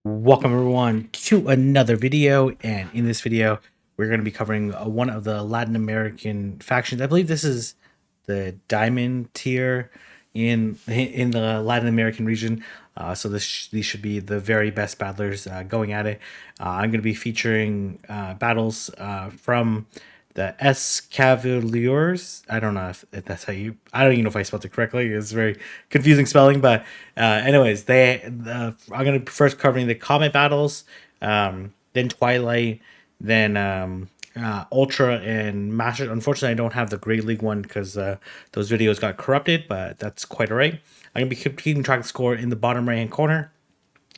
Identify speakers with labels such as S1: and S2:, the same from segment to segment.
S1: Welcome everyone to another video, and in this video we're going to be covering one of the Latin American factions. I believe this is the diamond tier in the Latin American region. These should be the very best battlers going at it. I'm going to be featuring battles from the Escalivurs. I don't know if that's how you. I don't even know if I spelled it correctly. It's very confusing spelling, but anyways, I'm gonna first covering the Comet battles, then Twilight, then Ultra and Master. Unfortunately, I don't have the Great League one because those videos got corrupted, but that's quite alright. I'm gonna be keeping track of the score in the bottom right hand corner.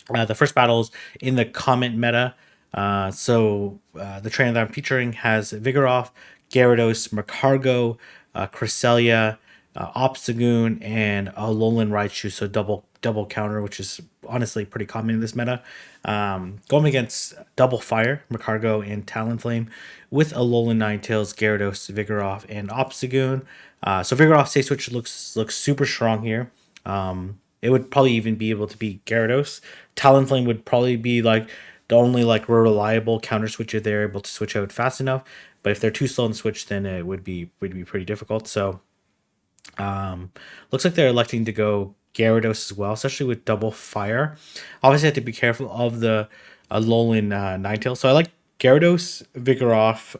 S1: The first battles in the comment meta. The trainer that I'm featuring has Vigoroth, Gyarados, Mercargo, Cresselia, Obstagoon, and Alolan Raichu. So double counter, which is honestly pretty common in this meta. Going against Double Fire, Mercargo, and Talonflame with Alolan Ninetales, Gyarados, Vigoroth, and Obstagoon. Vigoroth State Switch looks super strong here. It would probably even be able to beat Gyarados. Talonflame would probably be like the only like reliable counter switch if they're able to switch out fast enough. But if they're too slow in the switch, then it would be pretty difficult. Looks like they're electing to go Gyarados as well, especially with double fire. Obviously, I have to be careful of the Alolan Ninetales. So I like Gyarados, Vigoroth,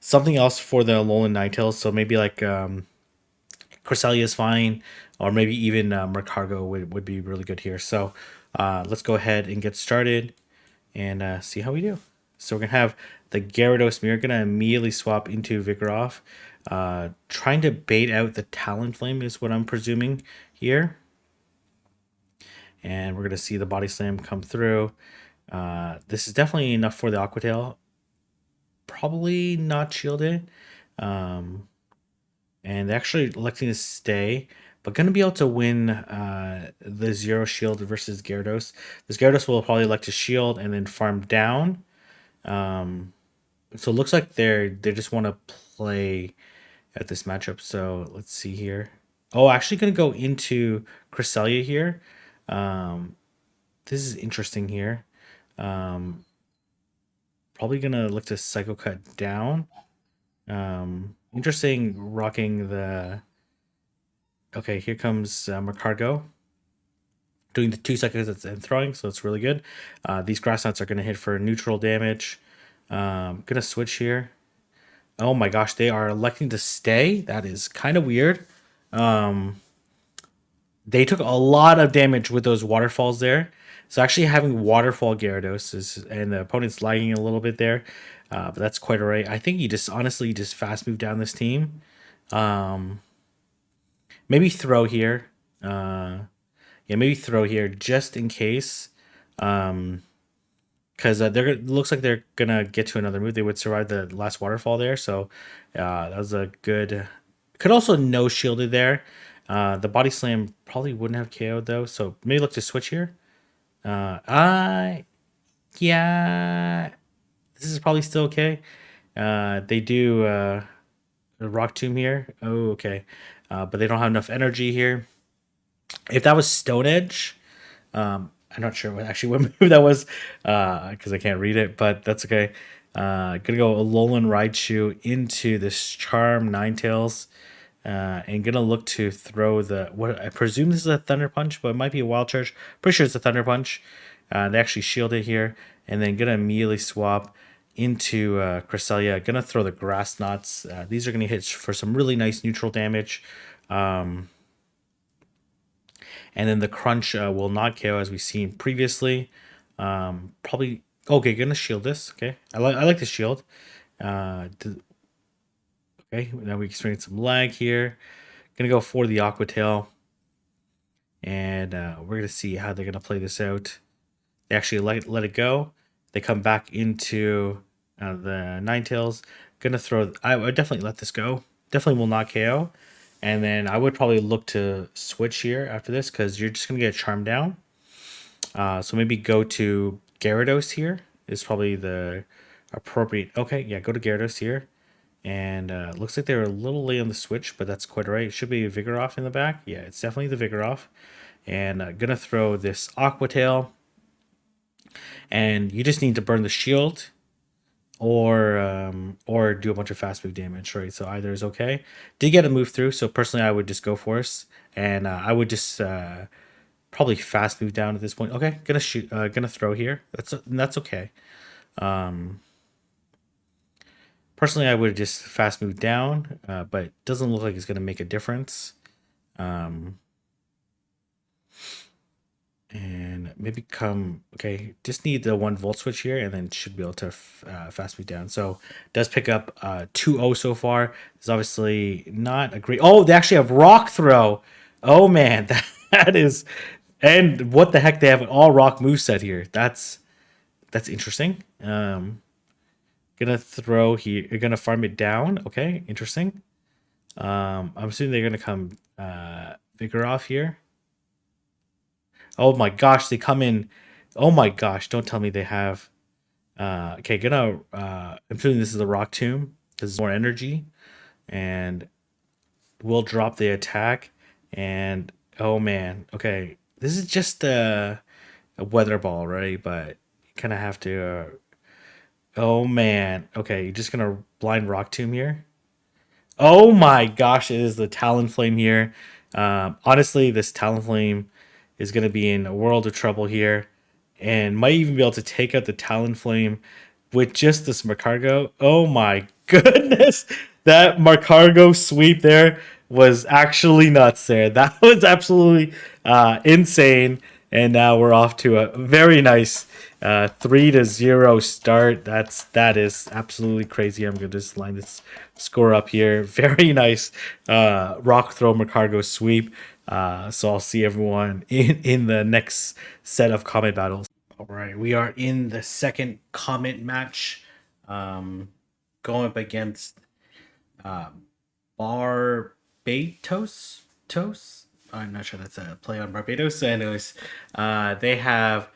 S1: something else for the Alolan Ninetales. So maybe like Cresselia is fine, or maybe even Mercargo would be really good here. Let's go ahead and get started and see how we do. So we're going to have the Gyarados mirror. Going to immediately swap into Vigoroth. Trying to bait out the Talonflame is what I'm presuming here. And we're going to see the Body Slam come through. This is definitely enough for the Aqua Tail. Probably not shielded. And they're actually electing to stay, but going to be able to win the Zero Shield versus Gyarados. This Gyarados will probably elect to shield and then farm down. So it looks like they just want to play at this matchup. So let's see here. Oh, actually going to go into Cresselia here. This is interesting here. Probably going to look to Psycho Cut down. Interesting rocking the... Okay, here comes Mercargo. Doing the 2 seconds and throwing, so it's really good. These grass nuts are going to hit for neutral damage. Gonna switch here. Oh my gosh, they are electing to stay. That is kind of weird. They took a lot of damage with those waterfalls there. So actually having waterfall Gyarados and the opponent's lagging a little bit there. But that's quite alright. I think you just honestly just fast move down this team. Maybe throw here. Maybe throw here just in case. Because looks like they're gonna get to another move. They would survive the last waterfall there, so that was a good. Could also no shielded there. The body slam probably wouldn't have KO'd though, so maybe look to switch here. Yeah, this is probably still okay. They do Rock Tomb here. Oh, okay, but they don't have enough energy here. If that was Stone Edge, I'm not sure what move that was because I can't read it, but that's okay. Gonna go Alolan Raichu into this Charm Ninetales, and gonna look to throw the what I presume this is a Thunder Punch, but it might be a Wild Charge. Pretty sure it's a Thunder Punch. They actually shield it here, and then gonna immediately swap into Cresselia. Gonna throw the Grass Knots. These are gonna hit for some really nice neutral damage. And then the crunch will not KO as we've seen previously. Probably okay. Gonna shield this. Okay, I like the shield. Okay, now we experience some lag here. Gonna go for the Aqua Tail, and we're gonna see how they're gonna play this out. They actually let it go. They come back into the Ninetales. Gonna throw. I would definitely let this go. Definitely will not KO. And then I would probably look to switch here after this because you're just going to get a charm down. So maybe go to Gyarados here is probably the appropriate. Okay, yeah, go to Gyarados here. And looks like they're a little late on the switch, but that's quite all right. It should be a Vigoroth in the back. Yeah, it's definitely the Vigoroth. And going to throw this Aqua Tail. and you just need to burn the shield or do a bunch of fast move damage, right? So either is okay. Did get a move through, so personally I would just go Force, and I would just probably fast move down at this point. Okay, gonna shoot, gonna throw here. That's okay. Personally, I would just fast move down, but doesn't look like it's gonna make a difference. And maybe come, okay, just need the 1 volt switch here and then should be able to fast move down. So does pick up 2-0 so far. It's obviously not a great, oh, they actually have rock throw. Oh man, that is, and what the heck, they have an all rock moveset here. That's interesting. Gonna throw here, you're gonna farm it down. Okay, interesting. I'm assuming they're gonna come Vigor off here. Oh my gosh, they come in. Oh my gosh, don't tell me they have. Okay, gonna. I'm assuming this is a rock tomb. This is more energy, and we'll drop the attack. And oh man, okay, this is just a weather ball, right? But you kind of have to. Oh man, okay, you're just gonna blind rock tomb here. Oh my gosh, it is the Talonflame here. Honestly, this Talonflame is going to be in a world of trouble here and might even be able to take out the Talonflame with just this Marcargo. Oh my goodness. That Marcargo sweep there was actually nuts there. That was absolutely insane. And now we're off to a very nice 3-0 start. That is absolutely crazy. I'm gonna just line this score up here. Very nice rock throw Marcargo sweep. So I'll see everyone in the next set of comment battles. All right, we are in the second comment match, going up against Barbados. I'm not sure that's a play on Barbados. Anyways, they have.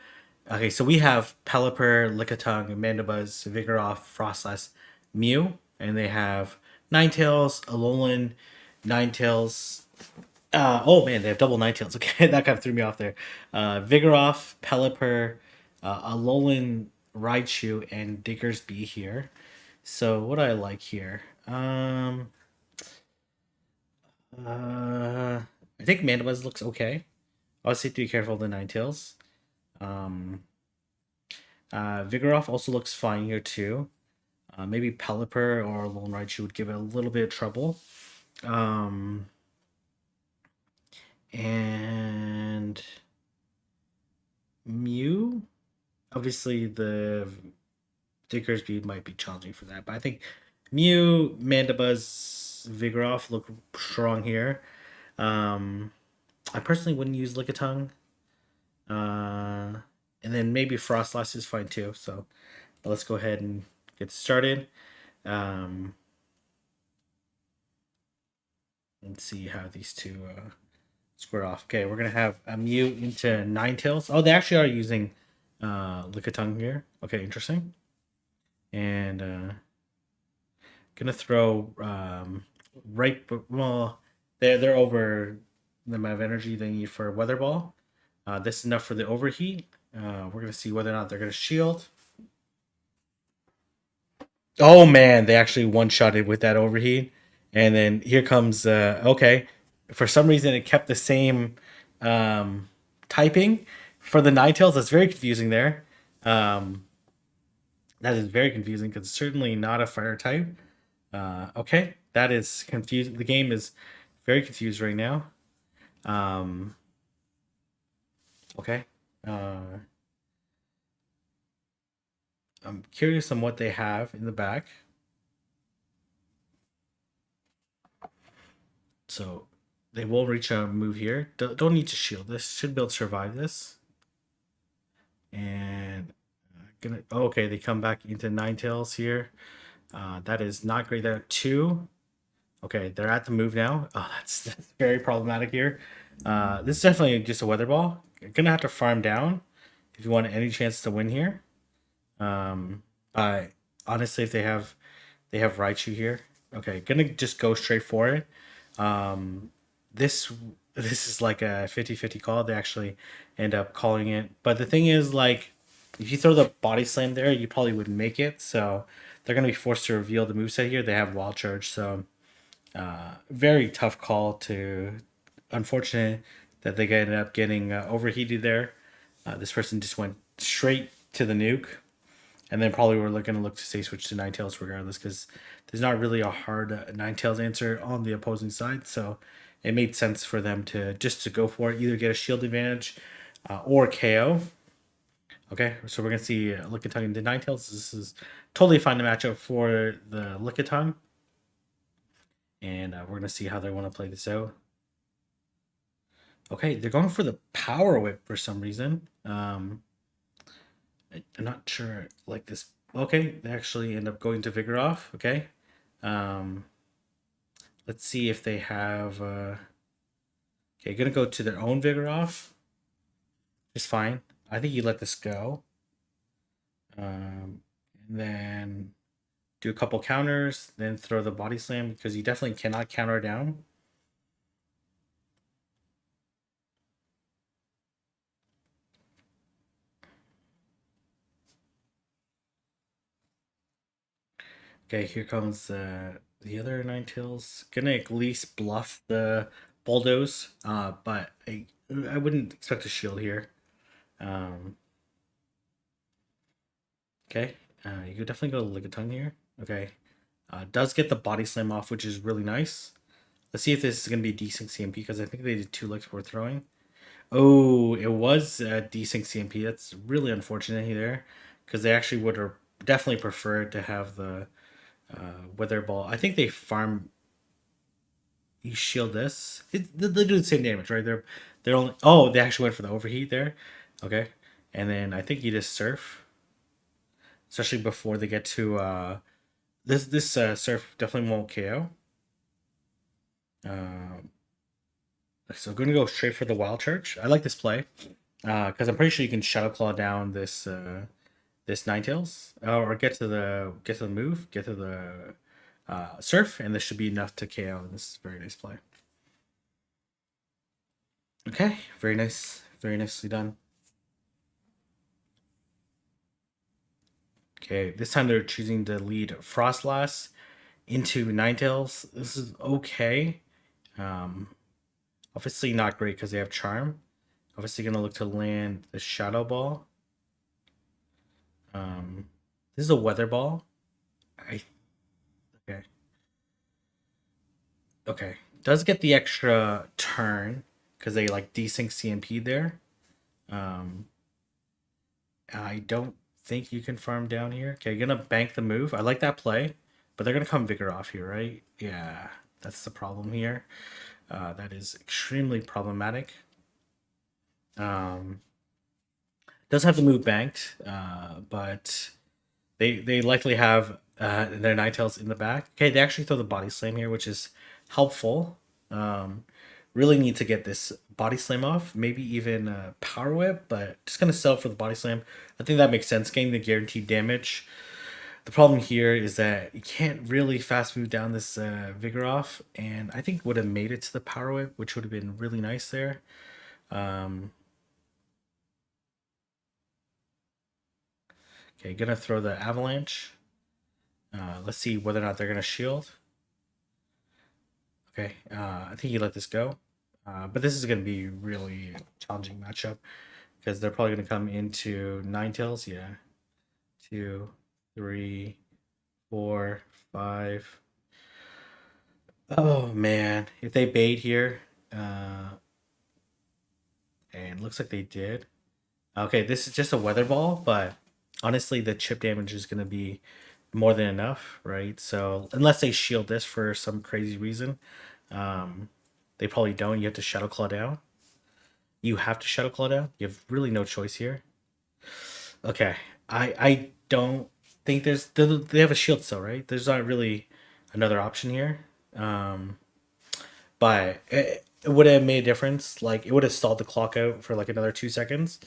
S1: Okay, so we have Pelipper, Lickitung, Mandibuzz, Vigoroth, Frostlass, Mew, and they have Ninetales, Alolan, Ninetales. Oh man, they have double Ninetales. Okay, that kind of threw me off there. Vigoroth, Pelipper, Alolan, Raichu, and Diggersby here. So what do I like here? I think Mandibuzz looks okay. Obviously, have to be careful of the Ninetales. Vigoroth also looks fine here too. Maybe Pelipper or Lone Raichu would give it a little bit of trouble. And Mew, obviously the Diggersby might be challenging for that, but I think Mew, Mandibuzz, Vigoroth look strong here. I personally wouldn't use Lickitung. And then maybe Frostlass is fine too. So let's go ahead and get started. And see how these two square off. Okay, we're gonna have a Mew into Ninetales. Oh, they actually are using Lickitung here. Okay, interesting. And gonna throw right. Well, they're over the amount of energy they need for a Weather Ball. This is enough for the overheat. We're gonna see whether or not they're gonna shield. Oh man, they actually one-shotted with that overheat. And then here comes okay. For some reason it kept the same typing for the Ninetales. That's very confusing there. That is very confusing because it's certainly not a fire type. Okay, that is confusing. The game is very confused right now. Okay. I'm curious on what they have in the back. So they will reach a move here. Don't need to shield this. Should be able to survive this. And gonna. Oh, okay, they come back into Ninetales here. That is not great. They're at 2. Okay, they're at the move now. Oh, that's very problematic here. This is definitely just a weather ball. You're gonna have to farm down if you want any chance to win here. But honestly, if they have Raichu here, okay, gonna just go straight for it. This is like a 50-50 call. They actually end up calling it. But the thing is, like, if you throw the body slam there, you probably wouldn't make it. So they're going to be forced to reveal the moveset here. They have wild charge, so very tough call to. Unfortunate that they ended up getting overheated there. This person just went straight to the nuke, and then probably we're going to look to say switch to Ninetales regardless, because there's not really a hard Ninetales answer on the opposing side. So it made sense for them to just to go for it, either get a shield advantage or KO. Okay, so we're gonna see Lickitung into Ninetales. This is totally fine to match up for the Lickitung, and we're gonna see how they want to play this out. Okay, they're going for the Power Whip for some reason. I'm not sure like this. Okay, they actually end up going to Vigoroth. Okay, um, let's see if they have. Okay, gonna go to their own Vigoroth. It's fine. I think you let this go. And then do a couple counters, then throw the body slam because you definitely cannot counter down. Okay, here comes the other Ninetales. Gonna at least bluff the bulldoze, but I wouldn't expect a shield here. Um, okay, you could definitely go to Lickitung here. Okay, does get the body slam off, which is really nice. Let's see if this is gonna be decent CMP because I think they did 2 licks before throwing. Oh, it was a decent CMP. That's really unfortunate here because they actually would have definitely preferred to have the Wither Ball. I think they farm. You shield this. They do the same damage, right? They're only. Oh, they actually went for the overheat there. Okay, and then I think you just surf, especially before they get to this surf definitely won't KO. So gonna go straight for the Wild Church. I like this play because I'm pretty sure you can Shadow Claw down this Ninetales or get to the move, get to the surf, and this should be enough to KO. This is a very nice play. Okay, very nice, very nicely done. Okay, this time they're choosing to lead Frostlass into Ninetales. This is okay. Um, obviously not great because they have Charm. Obviously gonna look to land the Shadow Ball. This is a Weather Ball. I okay. Okay. Does get the extra turn because they like desync CMP there. Um, I don't think you can farm down here. Okay, gonna bank the move. I like that play, but they're gonna come Vigoroth here, right? Yeah, that's the problem here. That is extremely problematic. Um, does have the move banked, but they likely have their Ninetales in the back. Okay, they actually throw the body slam here, which is helpful. Um, really need to get this body slam off, maybe even power whip, but just gonna sell for the body slam. I think that makes sense, getting the guaranteed damage. The problem here is that you can't really fast move down this Vigoroth, and I think would have made it to the power whip, which would have been really nice there. Um, okay, gonna throw the avalanche. Let's see whether or not they're gonna shield. Okay, I think you let this go. But this is going to be really challenging matchup because they're probably going to come into Ninetales. Yeah, 2, 3, 4, 5. Oh man, if they bait here, and looks like they did. Okay, this is just a weather ball, but honestly, the chip damage is going to be more than enough, right? So unless they shield this for some crazy reason, um, they probably don't. You have to Shadow Claw down. You have to Shadow Claw down. You have really no choice here. Okay, I don't think they have a shield still, right? There's not really another option here. Um, but it would have made a difference. Like it would have stalled the clock out for like another 2 seconds.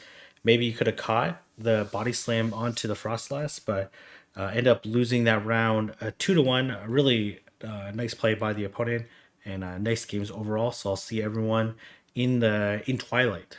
S1: Maybe you could have caught the body slam onto the Frostlass, but end up losing that round 2-1. A really nice play by the opponent and nice games overall. So I'll see everyone in Twilight.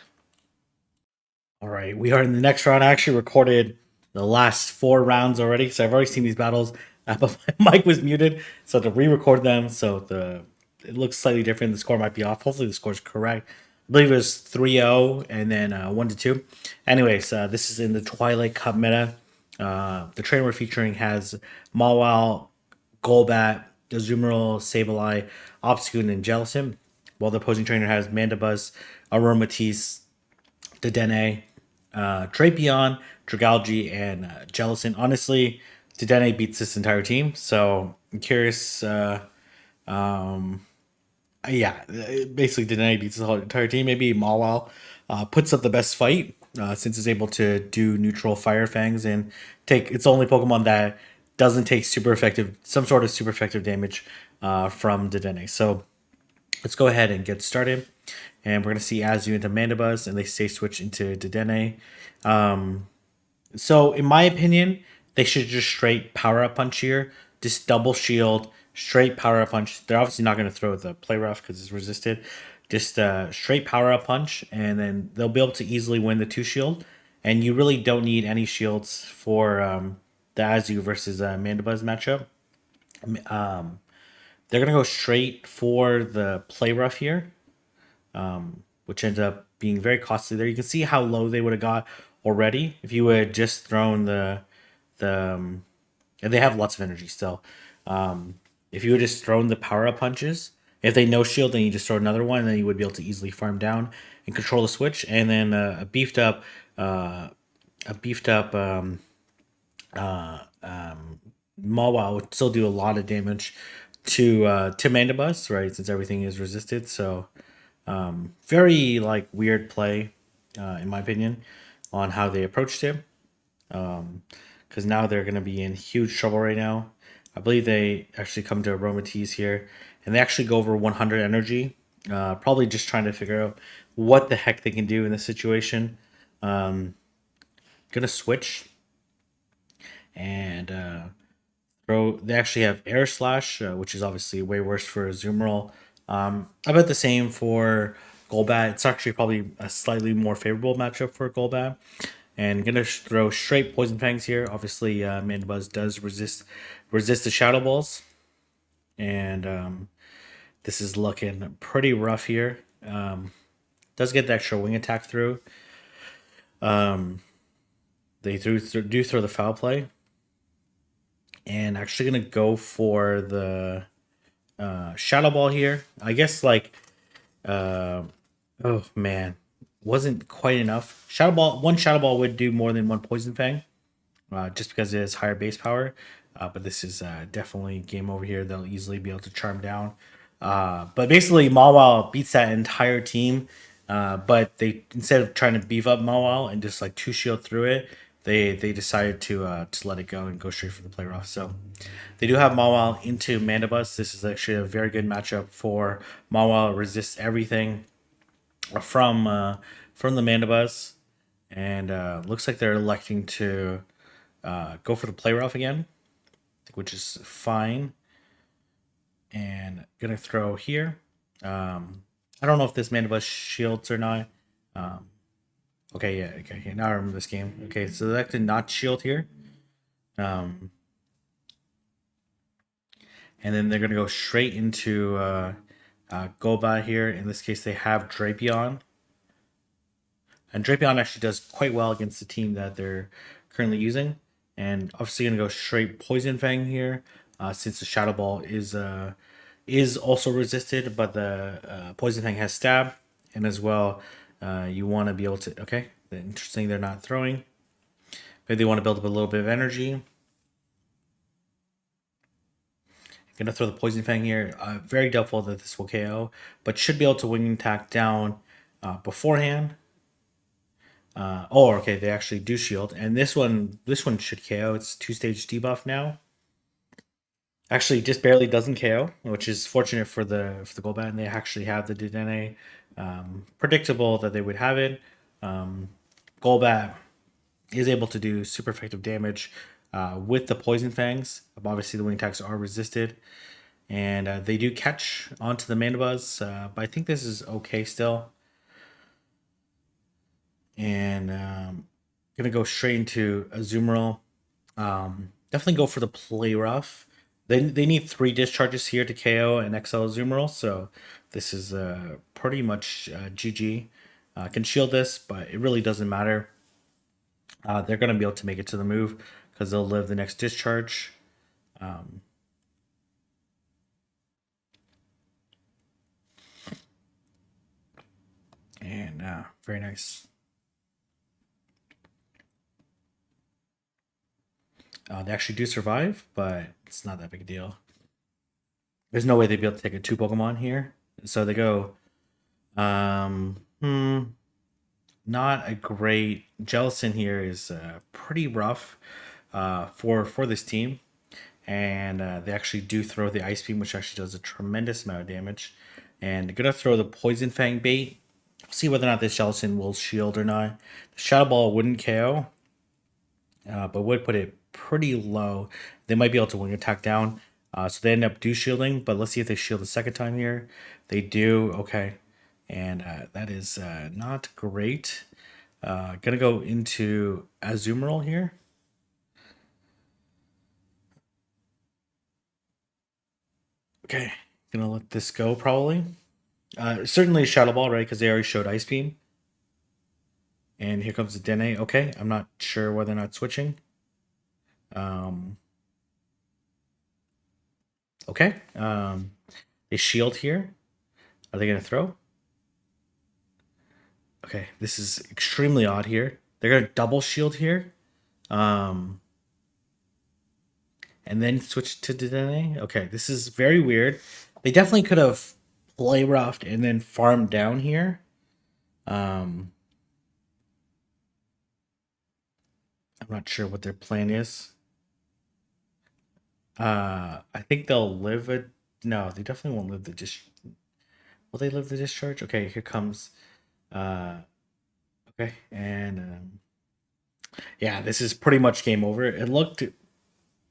S1: All right, we are in the next round. I actually recorded the last 4 rounds already, so I've already seen these battles. But my mic was muted, so to re-record them, so it looks slightly different. The score might be off. Hopefully, the score's correct. I believe it was 3-0 and then 1-2. Anyways, this is in the Twilight Cup meta. The trainer we're featuring has Mawile, Golbat, Azumarill, Sableye, Obscune, and Jellicent, while the opposing trainer has Mandibuzz, Aromatisse, Dedenne, Drapion, Dragalge, and Jellicent. Honestly, Dedenne beats this entire team, so I'm curious. Yeah, basically Dedenne beats the whole entire team. Maybe Mawile puts up the best fight since it's able to do neutral Fire Fangs and take. It's the only Pokemon that doesn't take some sort of super effective damage from Dedenne. So let's go ahead and get started. And we're going to see Azu into Mandibuzz, and they stay switch into Dedenne. So, in my opinion, they should just straight power up punch here. Just double shield, straight power up punch. They're obviously not going to throw the play rough because it's resisted. Just straight power up punch, and then they'll be able to easily win the 2 shield. And you really don't need any shields for the Azu versus Mandibuzz matchup. They're going to go straight for the play rough here, which ends up being very costly there. You can see how low they would have got already if you had just thrown the and they have lots of energy still. If you had just thrown the power up punches, if they no shield, then you just throw another one, and then you would be able to easily farm down and control the switch. And then a beefed up Mawile would still do a lot of damage to Mandibuzz, right? Since everything is resisted, so very like weird play, in my opinion, on how they approached it. Because now they're going to be in huge trouble right now. I believe they actually come to Aromatisse here, and they actually go over 100 energy. Probably just trying to figure out what the heck they can do in this situation. Gonna switch and throw. They actually have Air Slash, which is obviously way worse for Azumarill. About the same for Golbat. It's actually probably a slightly more favorable matchup for Golbat. And gonna throw straight Poison Fangs here. Obviously, Mandibuzz does resist the Shadow Balls, and this is looking pretty rough here. Does get the extra wing attack through. They do throw the foul play, and actually gonna go for the Shadow Ball here. I guess like oh man, wasn't quite enough. One Shadow Ball would do more than one Poison Fang, just because it has higher base power. But this is definitely game over here. They'll easily be able to charm down. But basically, Mawile beats that entire team. But they, instead of trying to beef up Mawile and just like 2 shield through it, they decided to let it go and go straight for the play rough. So they do have Mawile into Mandibuzz. This is actually a very good matchup for Mawile. Resists everything from the Mandibuzz, and looks like they're electing to go for the play rough again, which is fine. And gonna throw here. I don't know if this Mandibuzz shields or not. Okay, yeah, okay. Now I remember this game. Okay, so they like to not shield here. And then they're gonna go straight into Golbat here. In this case, they have Drapion. And Drapion actually does quite well against the team that they're currently using. And obviously going to go straight Poison Fang here, since the Shadow Ball is also resisted, but the Poison Fang has stab, and as well, you want to be able to. Okay, interesting. They're not throwing. Maybe they want to build up a little bit of energy. Gonna throw the Poison Fang here. Very doubtful that this will KO, but should be able to wing attack down beforehand. Oh, okay, they actually do shield, and this one should KO. It's 2-stage debuff now. Actually, just barely doesn't KO, which is fortunate for the Golbat, and they actually have the Dedenne. Predictable that they would have it. Golbat is able to do super effective damage with the Poison Fangs. Obviously, the wing attacks are resisted, and they do catch onto the Mandibuzz, but I think this is okay still. And gonna go straight into Azumarill. Definitely go for the play rough. They need 3 discharges here to KO and XL Azumarill, so this is pretty much GG. Can shield this, but it really doesn't matter. They're gonna be able to make it to the move because they'll live the next discharge. And very nice. They actually do survive, but it's not that big a deal. There's no way they'd be able to take a 2 Pokemon here. So they go, not a great. Jellicent here is pretty rough for this team. And they actually do throw the Ice Beam, which actually does a tremendous amount of damage. And they're going to throw the Poison Fang bait. See whether or not this Jellicent will shield or not. The Shadow Ball wouldn't KO, but would put it pretty low. They might be able to wing attack down. So they end up do shielding, but let's see if they shield the second time here. They do, okay. And that is not great. Gonna go into Azumarill here. Okay, gonna let this go probably. Certainly Shadow Ball, right? Because they already showed Ice Beam. And here comes the Dene. Okay, I'm not sure whether or not switching. Okay. They shield here. Are they gonna throw? Okay, this is extremely odd here. They're gonna double shield here. And then switch to Dene. Okay, this is very weird. They definitely could have play roughed and then farmed down here. I'm not sure what their plan is. I think they'll live it. No, they definitely won't live the Will they live the discharge? Okay, here comes. Uh, okay, and yeah, this is pretty much game over. It looked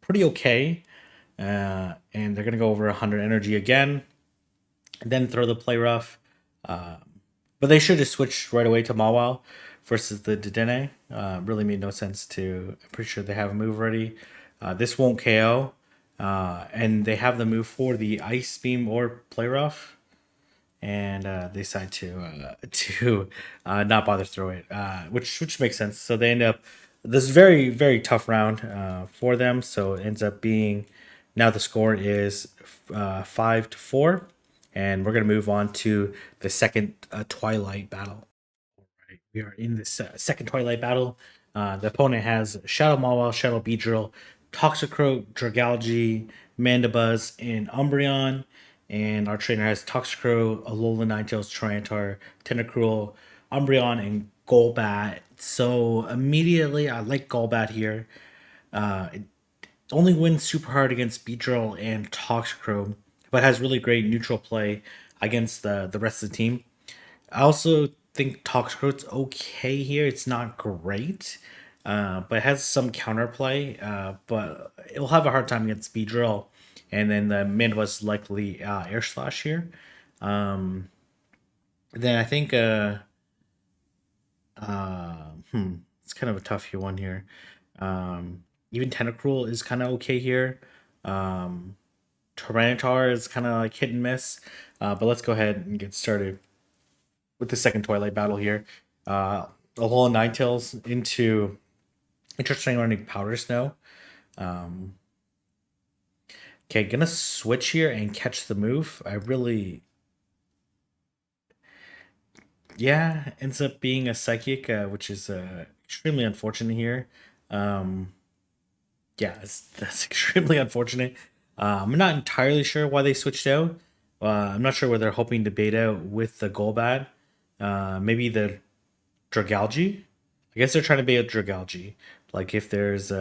S1: pretty okay, and they're gonna go over 100 energy again, and then throw the play rough. But they should have switched right away to Mawile versus the Dedenne. Really made no sense to. I'm pretty sure they have a move ready. This won't KO, and they have the move for the Ice Beam or Play Rough, and they decide to not bother throw it, which makes sense. So they end up this very tough round for them. So it ends up being now the score is 5-4, and we're gonna move on to the second Twilight battle. Right, we are in this second Twilight battle. The opponent has Shadow Mawile, Shadow Beedrill, Toxicroak, Dragalge, Mandibuzz, and Umbreon. And our trainer has Toxicroak, Alola Ninetales, Tyranitar, Tentacruel, Umbreon, and Golbat. So immediately, I like Golbat here. It only wins super hard against Beedrill and Toxicroak, but has really great neutral play against the rest of the team. I also think Toxicroak's okay here. It's not great, but it has some counterplay. But it'll have a hard time against Speed Drill, and then the mid was likely Air Slash here. Then I think it's kind of a tough one here. Even Tentacruel is kind of okay here. Tyranitar is kind of like hit and miss. But let's go ahead and get started with the second Twilight battle here. Alola Ninetales into interesting running Powder Snow. Okay, gonna switch here and catch the move. I really, yeah, ends up being a Psychic, which is extremely unfortunate here. Um, yeah, that's extremely unfortunate. I'm not entirely sure why they switched out. I'm not sure what they're hoping to bait out with the Golbat. Maybe the Dragalge. I guess they're trying to bait out Dragalge. Like if there's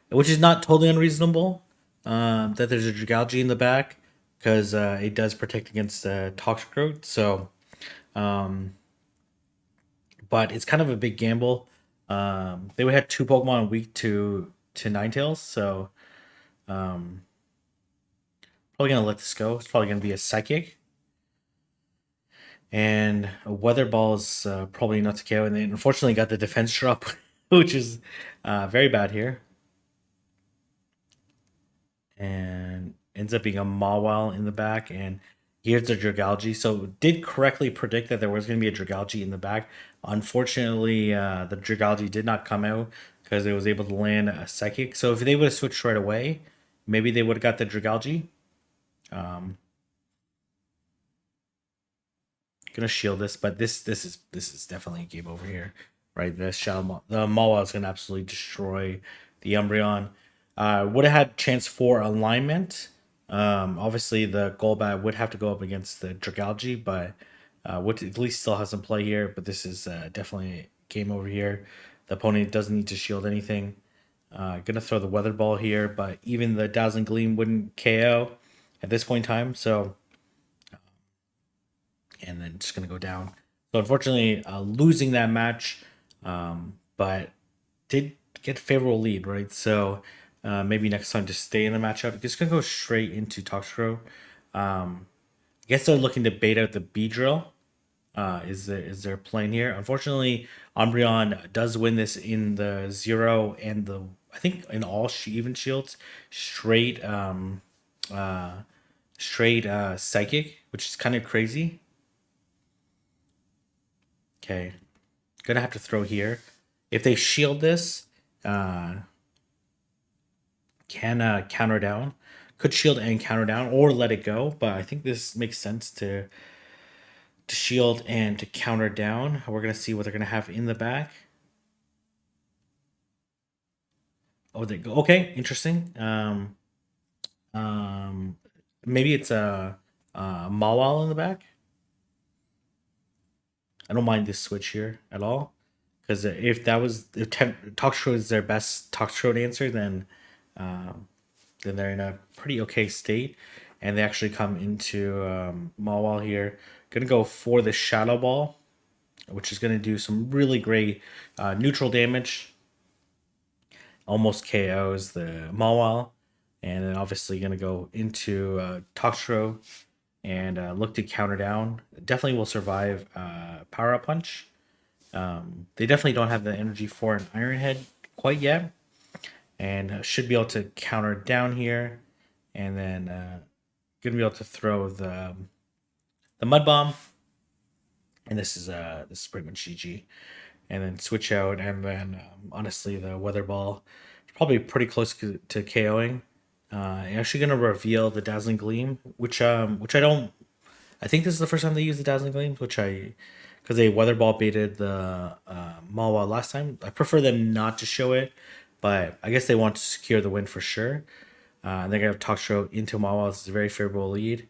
S1: which is not totally unreasonable. That there's a Dragalge in the back because it does protect against Toxicroak. So, but it's kind of a big gamble. They would have 2 Pokemon weak to Ninetales, so probably gonna let this go. It's probably gonna be a Psychic. And a weather ball is probably not to KO, and they unfortunately got the defense drop, which is very bad here. And ends up being a Mawile in the back, and here's the Dragalge. So did correctly predict that there was going to be a Dragalge in the back. Unfortunately, the Dragalge did not come out because it was able to land a Psychic. So if they would have switched right away, maybe they would have got the Dragalge. Gonna shield this, but this is definitely a game over here, right? The Mawile is gonna absolutely destroy the Umbreon. Would have had chance for alignment. Obviously the Golbat would have to go up against the Dragalge, but would at least still has some play here. But this is definitely a game over here. The opponent doesn't need to shield anything. Gonna throw the Weather Ball here, but even the Dazzling Gleam wouldn't KO at this point in time. So and then just going to go down. So unfortunately, losing that match, but did get a favorable lead, right? So maybe next time just stay in the matchup. Just going to go straight into Toxicrow. I guess they're looking to bait out the B drill. Is their plan here? Unfortunately, Umbreon does win this in the 0 and the I think in all even shields straight straight psychic, which is kind of crazy. Okay, gonna have to throw here. If they shield this, can counter down. Could shield and counter down, or let it go. But I think this makes sense to shield and to counter down. We're gonna see what they're gonna have in the back. Oh, they go. Okay, interesting. Um, maybe it's a Mawile in the back. I don't mind this switch here at all. Because if that was if Toxtrot is their best Toxtrot answer, then they're in a pretty okay state, and they actually come into Mawile here. Gonna go for the Shadow Ball, which is gonna do some really great neutral damage. Almost KOs the Mawile, and then obviously gonna go into Toxtrot and look to counter down. Definitely will survive Power Up Punch. They definitely don't have the energy for an Iron Head quite yet, and should be able to counter down here, and then gonna be able to throw the Mud Bomb, and this is pretty much GG, and then switch out, and then honestly the Weather Ball is probably pretty close to KOing. Actually gonna reveal the Dazzling Gleam, which I don't. I think this is the first time they used the Dazzling Gleams, because they Weather Ball baited the Malwa last time. I prefer them not to show it, but I guess they want to secure the win for sure. And they're gonna have Toxtrot into Malwa. This is a very favorable lead,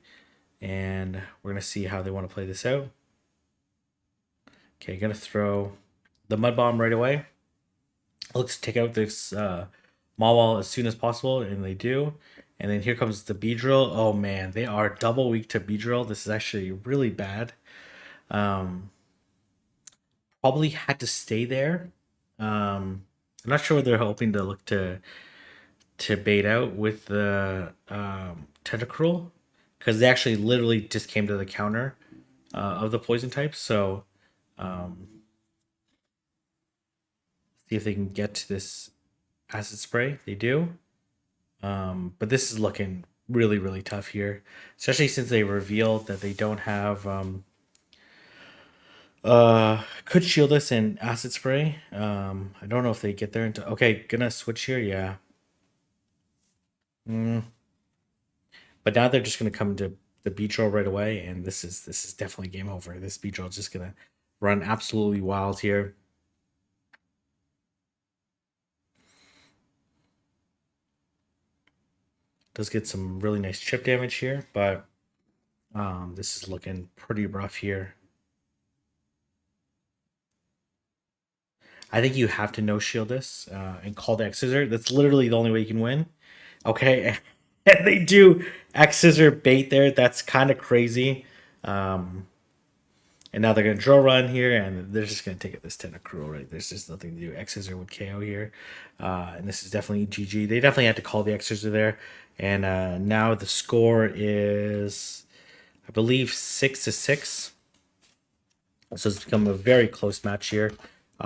S1: and we're gonna see how they want to play this out. Okay, gonna throw the Mud Bomb right away. Looks to take out this Malwa as soon as possible, and they do. And then here comes the Beedrill. Oh man, they are double weak to Beedrill. This is actually really bad. Probably had to stay there. I'm not sure what they're hoping to look to bait out with the Tentacruel, because they actually literally just came to the counter of the poison type. So see if they can get to this acid spray. They do. But this is looking really, really tough here, especially since they revealed that they don't have could shield us in acid spray. I don't know if they get there into. Okay, gonna switch here. Yeah. But now they're just gonna come to the Beedrill right away, and this is definitely game over. This Beedrill is just gonna run absolutely wild here. Does get some really nice chip damage here, but this is looking pretty rough here. I think you have to no shield this and call the X Scissor. That's literally the only way you can win. Okay, and they do X Scissor bait there. That's kind of crazy. And now they're gonna draw run here, and they're just gonna take it this Tentacruel, right? There's just nothing to do. X Scissor would KO here, and this is definitely GG. They definitely had to call the X Scissor there, and now the score is, I believe, 6-6. So it's become a very close match here.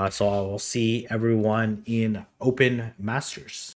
S1: So I will see everyone in Open Masters.